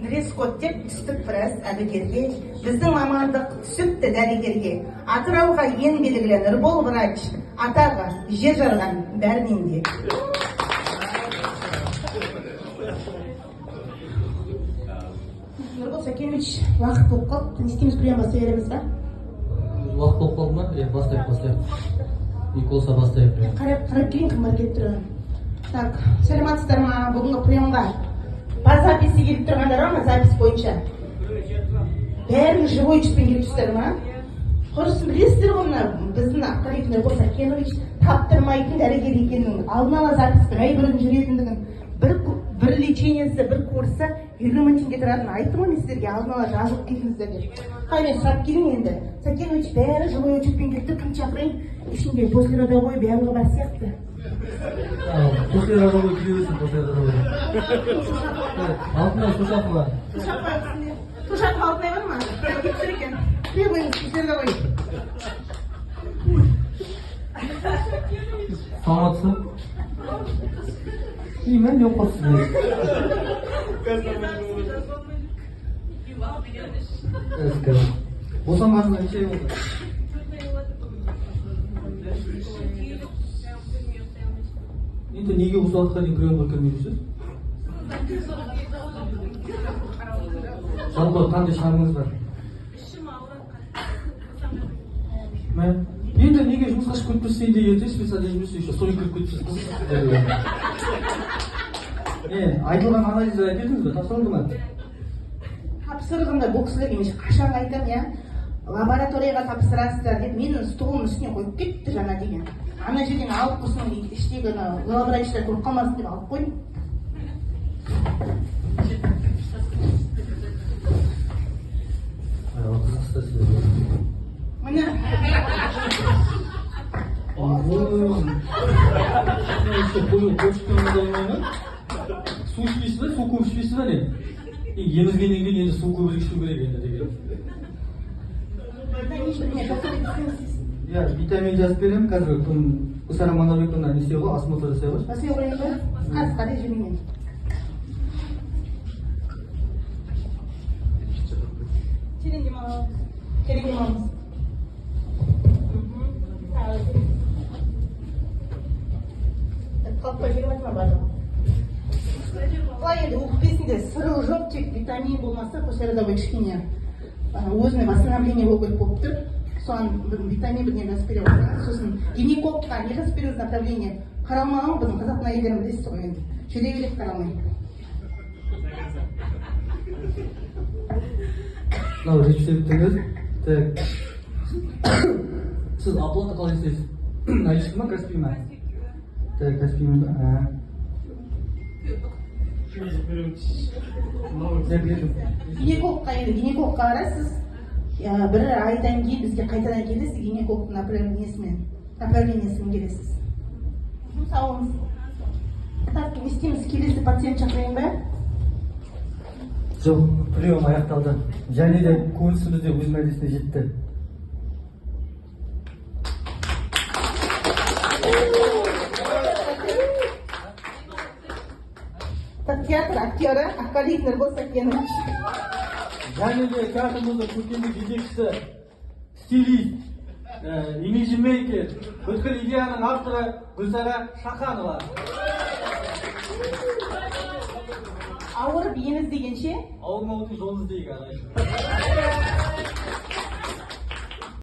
дресс-код деп түстік біраз әбігерге, біздің мамандық түсіпті дәрігерге. Атырауға ең белгілі Нұрбол врач, атағы жер жарған бәрінен де. Нұрбол Сәкенович, уақыт болып қалды. Не істейміз, прием бастай береміз ба? Уақыт болып қалды ма? Бастайық. Үй болса бастайық. Қарап келейін, кім бар келіп тұрған. Так, сәлематсыздар ма? Бүгінгі приемға по записи келіп тұрғандар ма? Запись бойынша. Бәріңіз живой жүзбен келіп тұрсыздар ма? Құрысын білесіздер ғой, біздің Аққалиев Нұрбол Сәкенович таптырмайтын дәрігер екенін, алдын ала записпен ай бұрын жүретіндігін, бір лечениесі, бір курсы 20 мың теңге тұратынын айттым ғой сіздерге, алдын ала жазылып келдіңіздер деп. Қаймен сұрап келің енді. Сәкенович бәрі живой учетпен келді, кім шақырайын? Ішінде после родовой бәріңгі бар сияқты. После родовой келесің, после родовой. Алтынай Сушақова. Сушақова Алтынай бар ма? Кептір екен. Қойыңыз, сіздерді қойын. Саламатсың? Мен жоқ қосыз. Босанғаныңа неше ай болды? Енді неге осы уақытқа дейін приемға кірмей жүрсіз? Жалпы қандай шағымыңыз бар? Енді неге жұмысқа шығып кетпесіз деген специалист жұмыс еще сойын кіріп кетпесіз? Айтылған анализді әкелдіңіз бе? Тапсырылды ма? Тапсырғанда бұл кісілерге мен қашан айтам, я лабораторияға тапсырасыздар деп менің столымның үстіне қойып кетті жаңа деген. Ана жерден алып құрсын іштегі главврачтар көріп қалмасын деп алып қойдым. Қызықсыз. Міне. Су ішпейсіз бе? Су көп ішпейсіз бе? Емізгеннен кейін енді су көп ішу керек енді деген. Витамин жазып беремін, қазір Гүлсара Манарбековна не істей ғой, осмотр жасай ғой. Жасай қойын ба? Қазір қарай жүрмеймін. Терең демалыңыз. Қалыпқа жегім атма барлығы. Бұлай енді өкпесінде сыры жоқ, тек витамин болмаса, после родовой кішкене өзіне восстановление болып тұр. Соған витамин бірден жазып бере отырған. Сосын гинекологқа не жазып береміз направление? Қаралмаған біздің қазақтың әйелдерін білесіз ғой енді. Жүре береді қаралмай. Мынау рецептіңіз. Сіз оплата қалай істейсіз? Наличка ма, Каспий ма? Каспий ма? Гинекологқа енді гинекологқа барасыз. Бір айдан кейін бізге қайтадан келесіз, гинекологтың направлениесімен келесіз. Сау болыңыз. Так, не істейміз, келесі пациент шақырайын ба? Жоқ, прием аяқталды. Және де курсымыз да өз мәресіне жетті. Театр актері Аққалиев Нұрбол Сәкенович. Және де театрымыздың көркемдік жетекшісі, стилист, имиджмейкер, бүткіл идеяның авторы Гүлсара Шаханова. Ауырып ем іздегенше? Ауырмаудың жолын іздейік ағайын.